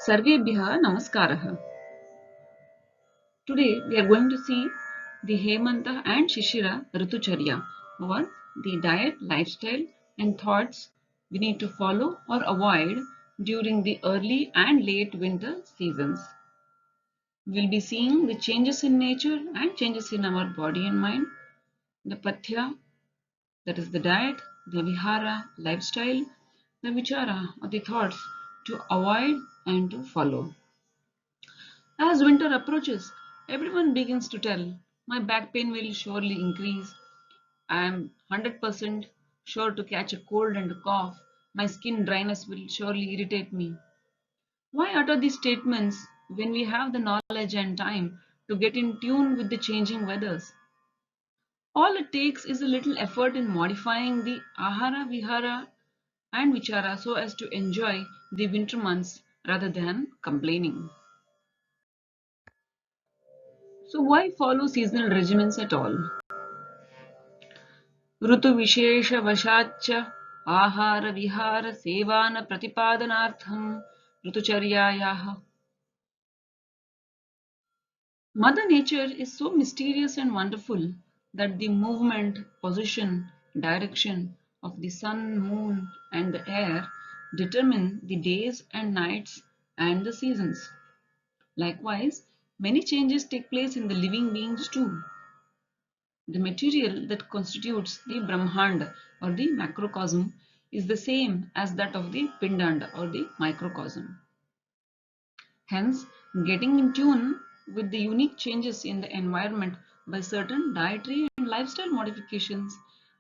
Sarvebhyah Namaskaraha. Today we are going to see the Hemanta and Shishira Ritucharya, or the diet, lifestyle and thoughts we need to follow or avoid during the early and late winter seasons. We'll be seeing the changes in nature and changes in our body and mind, the Pathya, that is the diet, the Vihara, lifestyle, the Vichara, or the thoughts to avoid and to follow. As winter approaches, everyone begins to tell, my back pain will surely increase. I am 100% sure to catch a cold and a cough. My skin dryness will surely irritate me. Why utter these statements when we have the knowledge and time to get in tune with the changing weathers? All it takes is a little effort in modifying the ahara, vihara, and vichara so as to enjoy the winter months rather than complaining. So, why follow seasonal regimens at all? ऋतुविशेषवशाच्च आहारविहारसेवानप्रतिपादनार्थं ऋतुचर्यायाः. Mother Nature is so mysterious and wonderful that the movement, position, direction of the sun, moon, and the air determine the days and nights and the seasons. Likewise, many changes take place in the living beings too. The material that constitutes the Brahmand or the macrocosm is the same as that of the Pindanda or the microcosm. Hence, getting in tune with the unique changes in the environment by certain dietary and lifestyle modifications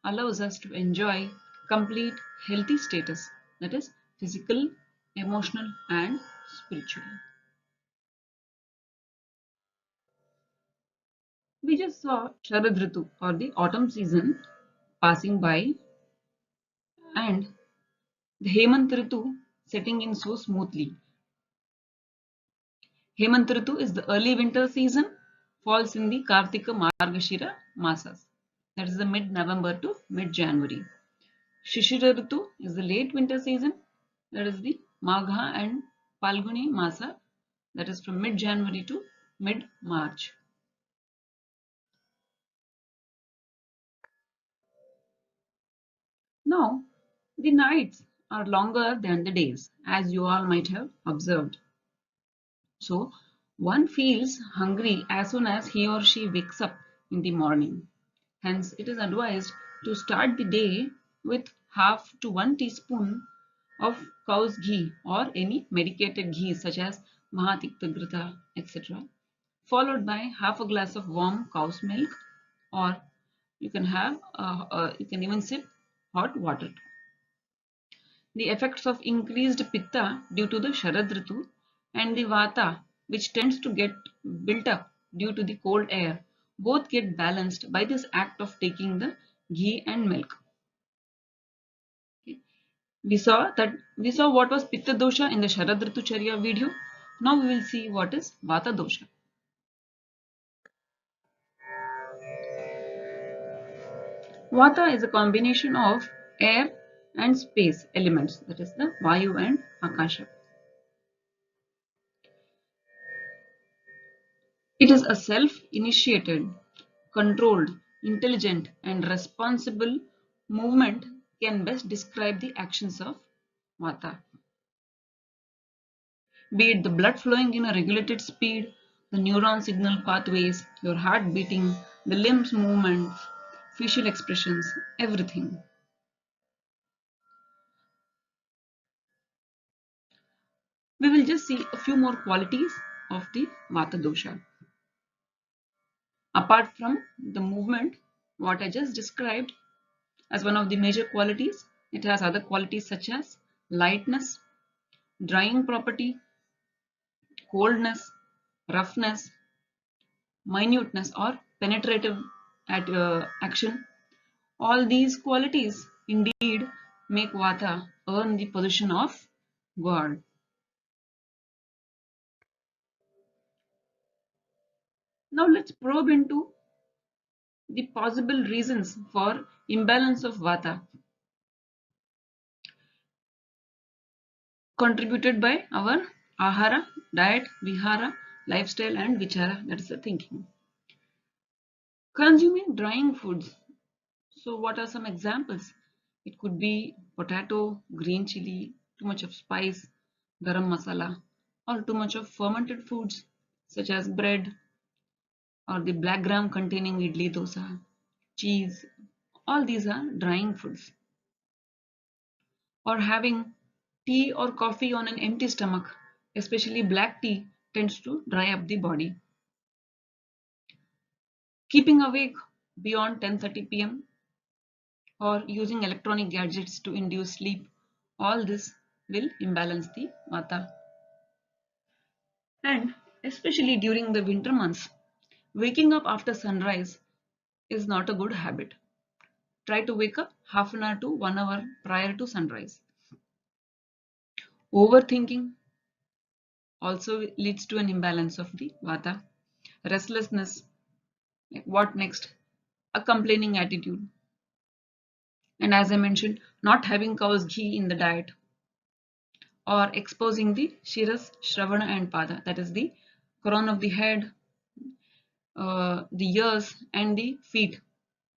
allows us to enjoy complete healthy status, that is physical, emotional and spiritual. We just saw Sharad Ritu or the autumn season passing by and the Hemant Ritu setting in so smoothly. Hemant Ritu is the early winter season, falls in the Kartika Margashira Masas, that is the mid-November to mid-January. Shishira Ritu is the late winter season, that is the Magha and Palguni Masa, that is from mid-January to mid-March. Now, the nights are longer than the days, as you all might have observed. So, one feels hungry as soon as he or she wakes up in the morning. Hence, it is advised to start the day with half to 1 teaspoon of cow's ghee or any medicated ghee such as Mahatikta Grita, etc., followed by half a glass of warm cow's milk, or you can you can even sip hot water. The effects of increased pitta due to the Sharad Ritu and the vata, which tends to get built up due to the cold air, both get balanced by this act of taking the ghee and milk. Okay. We saw what was pitta dosha in the Sharad Ritu Charya video. Now we will see what is vata dosha. Vata is a combination of air and space elements, that is the Vayu and Akasha. It is a self-initiated, controlled, intelligent and responsible movement can best describe the actions of Vata. Be it the blood flowing in a regulated speed, the neuron signal pathways, your heart beating, the limbs movements, facial expressions, everything. We will just see a few more qualities of the Vata dosha. Apart from the movement, what I just described as one of the major qualities, it has other qualities such as lightness, drying property, coldness, roughness, minuteness or penetrative action. All these qualities indeed make Vata earn the position of God. Now let's probe into the possible reasons for imbalance of Vata contributed by our Ahara, diet, vihara, lifestyle, and vichara, that is the thinking. Consuming drying foods. So, what are some examples? It could be potato, green chili, too much of spice, garam masala, or too much of fermented foods such as bread or the black gram containing idli dosa, cheese. All these are drying foods. Or having tea or coffee on an empty stomach, especially black tea, tends to dry up the body. Keeping awake beyond 10:30 p.m. or using electronic gadgets to induce sleep, all this will imbalance the vata. And especially during the winter months, waking up after sunrise is not a good habit. Try to wake up half an hour to 1 hour prior to sunrise. Overthinking also leads to an imbalance of the vata. Restlessness, like what next? A complaining attitude. And as I mentioned, not having cow's ghee in the diet or exposing the shiras, shravana, and pada, that is the crown of the head, the ears, and the feet.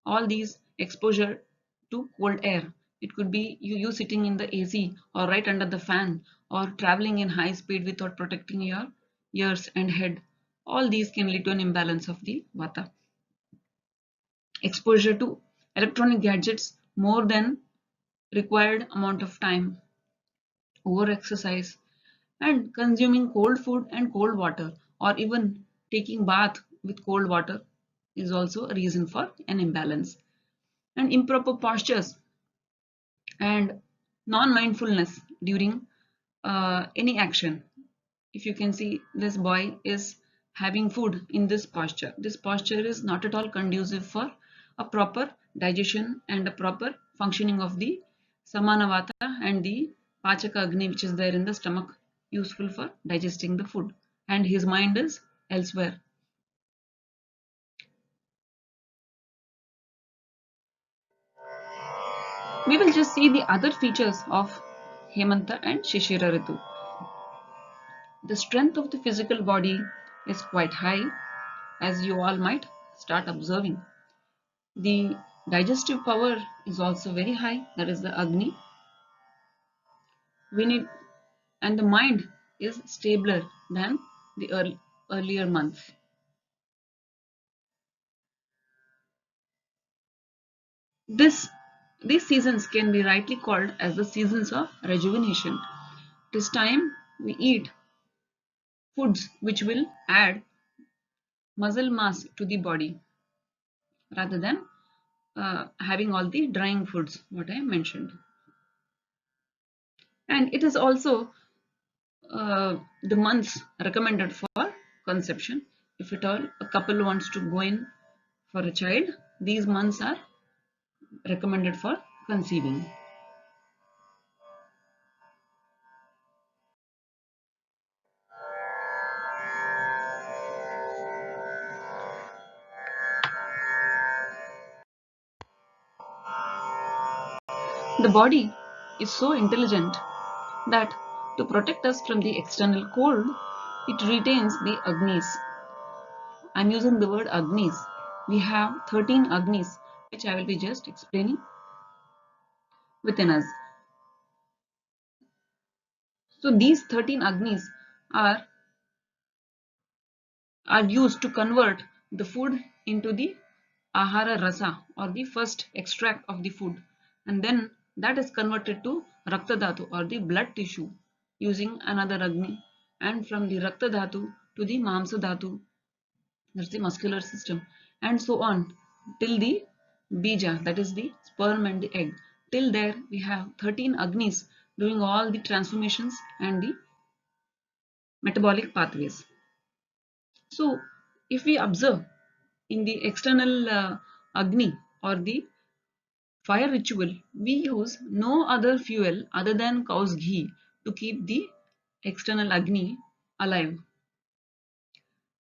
All these exposure to cold air. It could be you sitting in the AC or right under the fan or traveling in high speed without protecting your ears and head. All these can lead to an imbalance of the vata. Exposure to electronic gadgets more than required amount of time, over exercise, and consuming cold food and cold water, or even taking bath with cold water is also a reason for an imbalance. And improper postures and non-mindfulness during any action. If you can see, this boy is having food in this posture. This posture is not at all conducive for a proper digestion and a proper functioning of the samanavata and the pachaka agni, which is there in the stomach, useful for digesting the food, and his mind is elsewhere. We will just see the other features of Hemanta and Shishira Ritu. The strength of the physical body is quite high, as you all might start observing. The digestive power is also very high, that is the Agni. We need, and the mind is stabler than the earlier months. This these seasons can be rightly called as the seasons of rejuvenation. This time we eat foods which will add muscle mass to the body rather than having all the drying foods what I mentioned. And it is also the months recommended for conception. If at all a couple wants to go in for a child, these months are recommended for conceiving. The body is so intelligent that to protect us from the external cold, it retains the Agnis. I'm using the word Agnis. We have 13 Agnis, which I will be just explaining within us. So these 13 Agnis are are used to convert the food into the ahara rasa, or the first extract of the food, and then that is converted to rakta dhatu, or the blood tissue, using another agni, and from the rakta dhatu to the mamsa dhatu, that's the muscular system, and so on till the bija, that is the sperm and the egg. Till there we have 13 agnis doing all the transformations and the metabolic pathways. So if we observe in the external Agni or the fire ritual, we use no other fuel other than cow's ghee to keep the external Agni alive.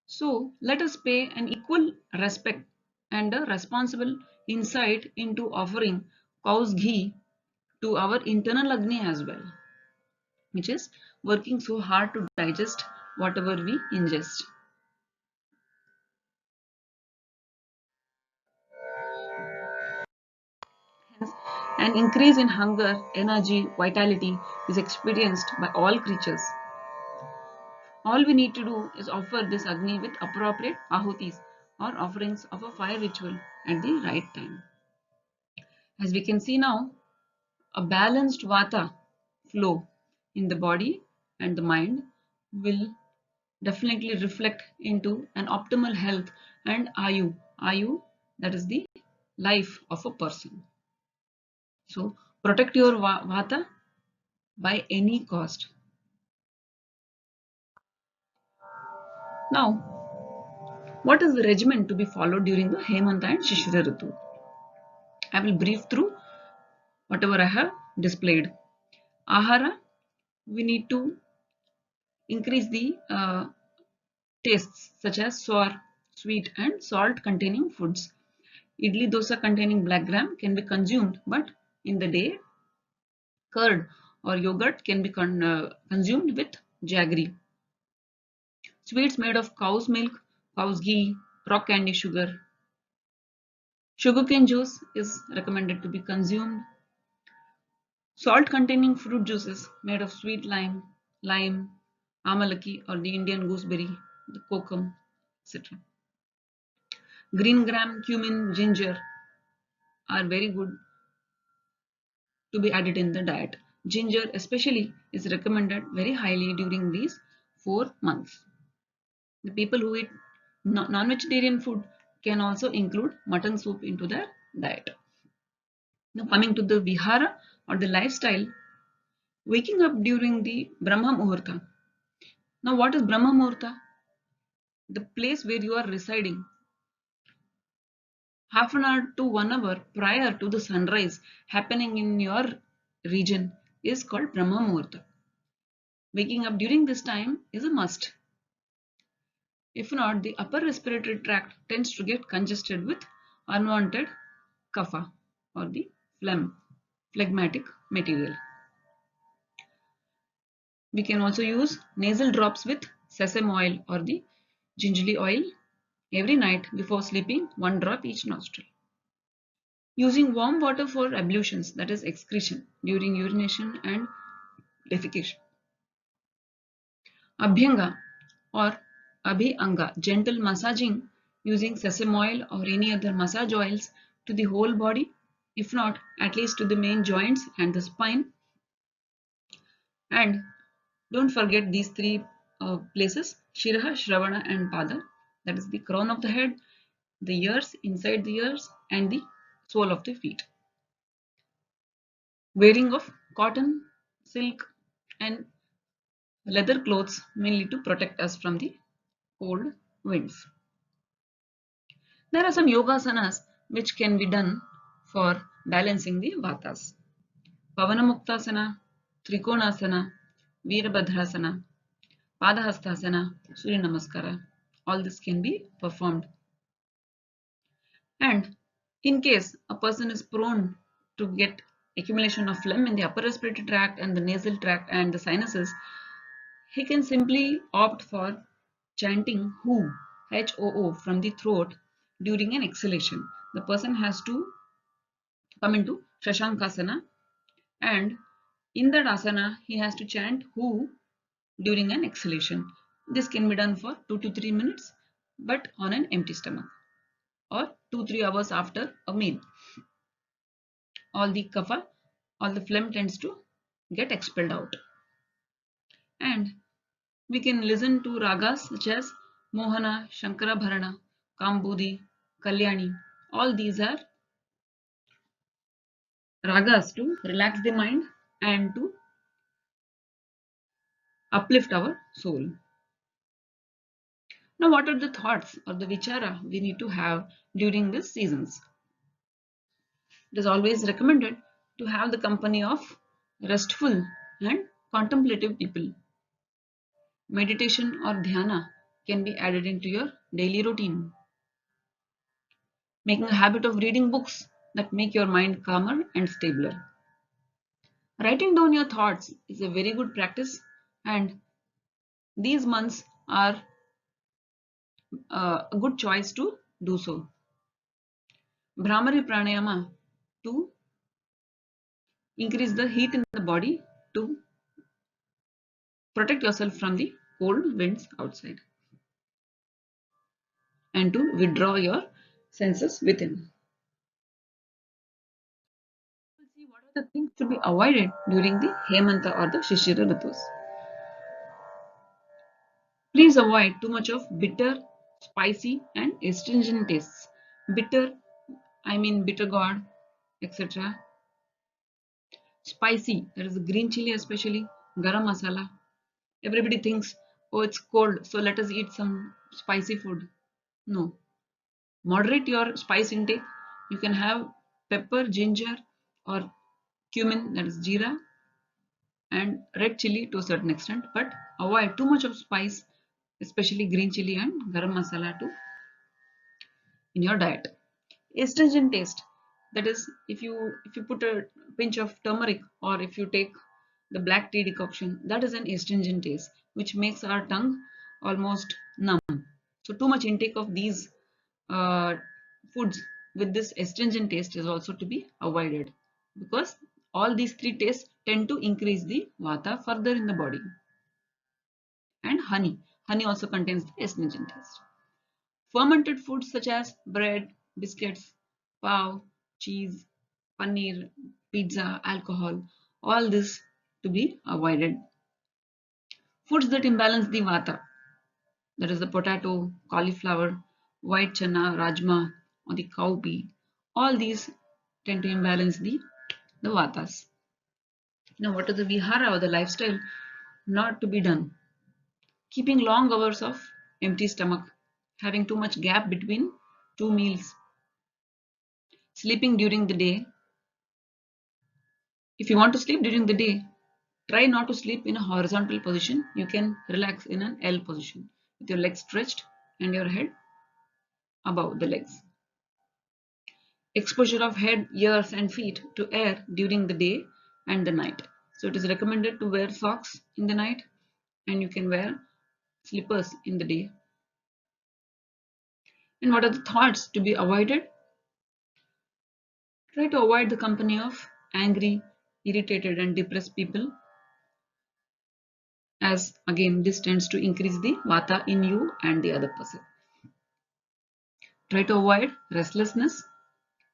So let us pay an equal respect and a responsible insight into offering cow's ghee to our internal Agni as well. which is working so hard to digest whatever we ingest. Hence, an increase in hunger, energy, vitality is experienced by all creatures. All we need to do is offer this Agni with appropriate ahutis or offerings of a fire ritual at the right time. As we can see now, a balanced Vata flow in the body and the mind will definitely reflect into an optimal health and Ayu. Ayu, that is the life of a person. So protect your Vata by any cost. Now, what is the regimen to be followed during the Hemanta and Shishira Ritu? I will brief through whatever I have displayed. Ahara, we need to increase the tastes such as sour, sweet and salt containing foods. Idli dosa containing black gram can be consumed, but in the day, curd or yogurt can be consumed with jaggery. Sweets made of cow's milk, cow's ghee, rock candy sugar. Sugarcane juice is recommended to be consumed. Salt containing fruit juices made of sweet lime, amalaki or the Indian gooseberry, the kokum, etc. Green gram, cumin, ginger are very good to be added in the diet. Ginger especially is recommended very highly during these 4 months. The people who eat non-vegetarian food can also include mutton soup into their diet. Now coming to the vihara or the lifestyle, waking up during the Brahma Muhurta. Now what is Brahma Muhurta? The place where you are residing. Half an hour to 1 hour prior to the sunrise happening in your region is called Brahma Muhurta. Waking up during this time is a must. If not, the upper respiratory tract tends to get congested with unwanted kapha or the phlegmatic material. We can also use nasal drops with sesame oil or the gingerly oil every night before sleeping, 1 drop each nostril. Using warm water for ablutions, that is excretion, during urination and defecation. Abhyanga or Abhyanga, gentle massaging using sesame oil or any other massage oils to the whole body, if not at least to the main joints and the spine. And don't forget these three places, Shiraha, Shravana and Pada, that is the crown of the head, the ears, inside the ears and the sole of the feet. Wearing of cotton, silk and leather clothes mainly to protect us from the cold winds. There are some yogasanas which can be done for balancing the vatas. Pavanamuktasana, Trikonasana, Veerabhadrasana, Padahastasana, Surya Namaskara. All this can be performed. And in case a person is prone to get accumulation of phlegm in the upper respiratory tract and the nasal tract and the sinuses, he can simply opt for chanting Hu, H-O-O from the throat during an exhalation. The person has to come into Shashankasana and in that asana he has to chant Hu during an exhalation. This can be done for 2 to 3 minutes but on an empty stomach or 2-3 hours after a meal. All the kapha, all the phlegm tends to get expelled out. And we can listen to ragas such as Mohana, Shankarabharana, Kambudi, Kalyani. All these are ragas to relax the mind and to uplift our soul. Now, what are the thoughts or the vichara we need to have during these seasons? It is always recommended to have the company of restful and contemplative people. Meditation or dhyana can be added into your daily routine. Making a habit of reading books that make your mind calmer and stabler. Writing down your thoughts is a very good practice, and these months are a good choice to do so. Bhramari pranayama to increase the heat in the body, to protect yourself from the cold winds outside, and to withdraw your senses within. We'll see what are the things to be avoided during the Hemanta or the Shishira Ritus. Please avoid too much of bitter, spicy, and astringent tastes. Bitter, I mean bitter gourd, etc. Spicy, that is green chili especially, garam masala. Everybody thinks, oh, it's cold, so let us eat some spicy food. No. Moderate your spice intake. You can have pepper, ginger, or cumin, that is jeera, and red chili to a certain extent, but avoid too much of spice, especially green chili and garam masala too in your diet. Astringent taste, that is, if you put a pinch of turmeric, or if you take the black tea decoction, that is an astringent taste which makes our tongue almost numb. So too much intake of these uh, foods with this astringent taste is also to be avoided, because all these three tastes tend to increase the vata further in the body. And honey also contains the astringent taste. Fermented foods such as bread, biscuits, pav, cheese, paneer, pizza, alcohol, all this to be avoided. Foods that imbalance the vata, that is the potato, cauliflower, white chana, rajma, or the cowpea, all these tend to imbalance the vatas. Now, what is the vihara or the lifestyle not to be done? Keeping long hours of empty stomach, having too much gap between two meals, sleeping during the day. If you want to sleep during the day, try not to sleep in a horizontal position. You can relax in an L position with your legs stretched and your head above the legs. Exposure of head, ears, and feet to air during the day and the night. So it is recommended to wear socks in the night, and you can wear slippers in the day. And what are the thoughts to be avoided? Try to avoid the company of angry, irritated, and depressed people, as again this tends to increase the vata in you and the other person. Try to avoid restlessness,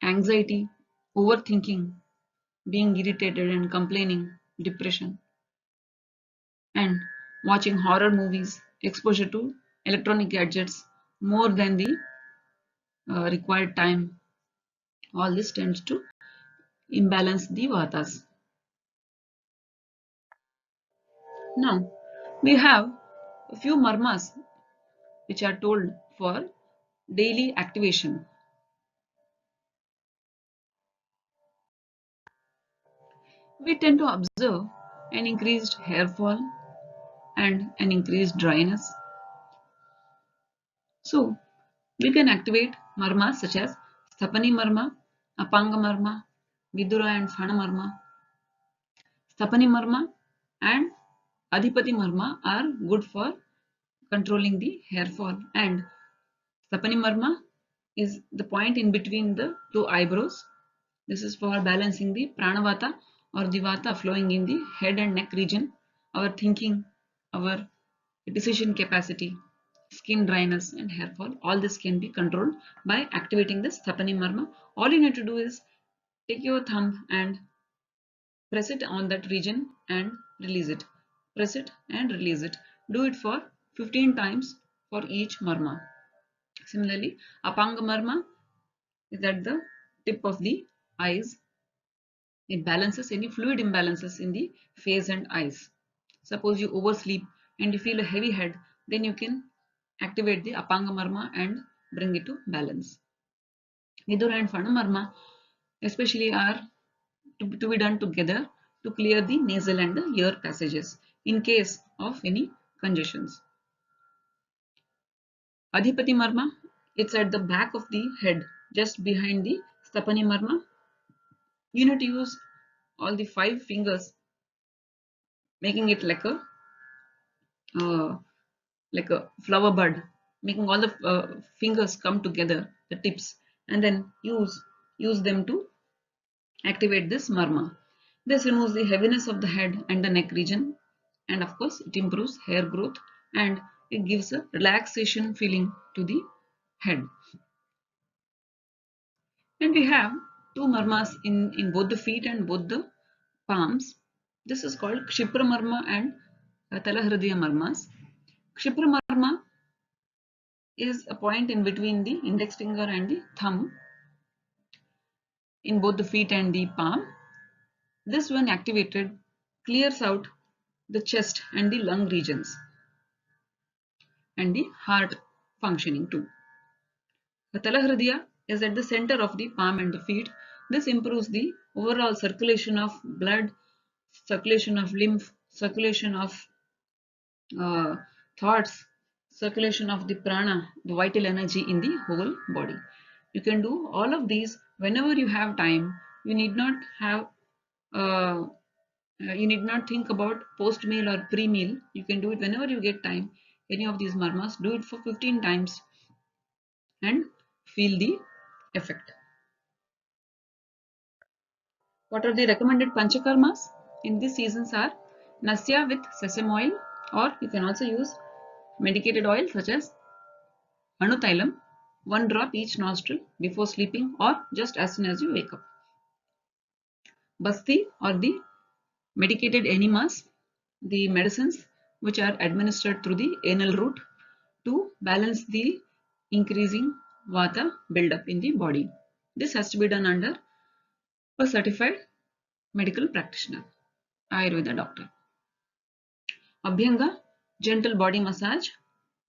anxiety, overthinking, being irritated and complaining, depression, and watching horror movies, exposure to electronic gadgets more than the required time. All this tends to imbalance the vatas. Now, we have a few marmas which are told for daily activation. We tend to observe an increased hair fall and an increased dryness. So, we can activate marmas such as Sthapani marma, Apanga marma, Vidura and Phana marma. Sthapani marma and Adhipati marma are good for controlling the hair fall, and Sthapani marma is the point in between the two eyebrows. This is for balancing the pranavata or the vata flowing in the head and neck region, our thinking, our decision capacity, skin dryness, and hair fall. All this can be controlled by activating the Sthapani marma. All you need to do is take your thumb and press it on that region and release it. Press it and release it. Do it for 15 times for each marma. Similarly, Apanga marma is at the tip of the eyes. It balances any fluid imbalances in the face and eyes. Suppose you oversleep and you feel a heavy head, then you can activate the Apanga marma and bring it to balance. Vidura and Phana marma especially are to be done together to clear the nasal and the ear passages in case of any congestions. Adhipati marma, it's at the back of the head, just behind the Sthapani marma. You need to use all the 5 fingers making it like a flower bud, making all the fingers come together, the tips, and then use them to activate this marma. This removes the heaviness of the head and the neck region, and of course, it improves hair growth and it gives a relaxation feeling to the head. And we have two marmas in both the feet and both the palms. This is called Kshipra marma and Talahridaya marmas. Kshipra marma is a point in between the index finger and the thumb in both the feet and the palm. This, when activated, clears out the chest and the lung regions and the heart functioning too. The Talahridaya is at the center of the palm and the feet. This improves the overall circulation of blood, circulation of lymph, circulation of uh, thoughts, circulation of the prana, the vital energy in the whole body. You can do all of these whenever you have time. You need not have you need not think about post meal or pre meal. You can do it whenever you get time. Any of these marmas, do it for 15 times and feel the effect. What are the recommended panchakarmas in these seasons are nasya with sesame oil, or you can also use medicated oil such as Anutailam, 1 drop each nostril before sleeping or just as soon as you wake up. Basti or the medicated enemas, the medicines which are administered through the anal route to balance the increasing vata buildup in the body. This has to be done under a certified medical practitioner, Ayurveda doctor. Abhyanga, gentle body massage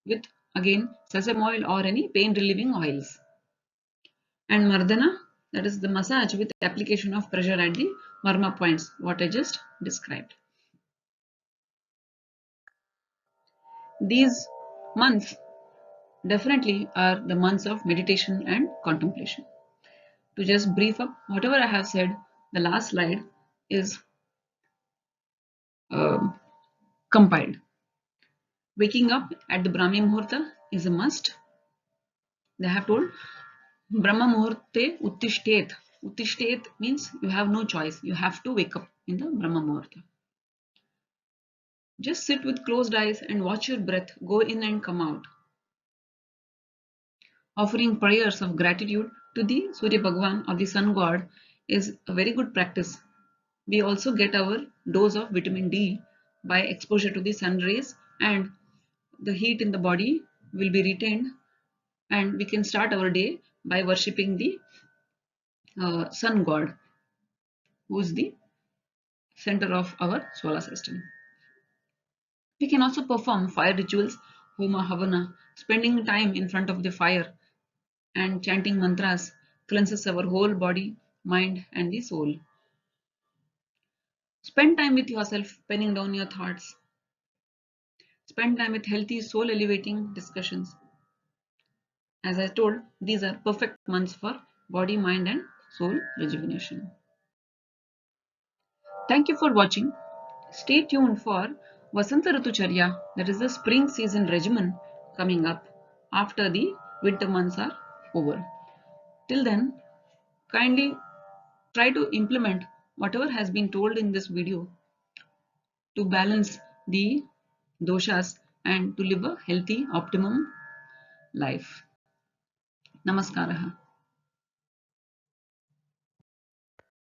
with again sesame oil or any pain relieving oils. And Mardana, that is the massage with application of pressure at the marma points, what I just described. These months definitely are the months of meditation and contemplation. To just brief up whatever I have said, the last slide is compiled. Waking up at the Brahmi Muhurta is a must. They have told Brahma Muhurte Uttishtet. Uttishtet means you have no choice. You have to wake up in the Brahma Muhurta. Just sit with closed eyes and watch your breath go in and come out. Offering prayers of gratitude to the Surya Bhagwan or the Sun God is a very good practice. We also get our dose of vitamin D by exposure to the sun rays, and the heat in the body will be retained, and we can start our day by worshipping the Sun God, who is the center of our solar system. We can also perform fire rituals, Homa Havana, spending time in front of the fire and chanting mantras cleanses our whole body, mind, and the soul. Spend time with yourself, penning down your thoughts. Spend time with healthy, soul elevating discussions. As I told, these are perfect months for body, mind, and soul rejuvenation. Thank you for watching. Stay tuned for Vasanta Ritucharya, that is the spring season regimen coming up after the winter months are over. Till then, kindly try to implement whatever has been told in this video to balance the doshas and to live a healthy, optimum life. Namaskaraha.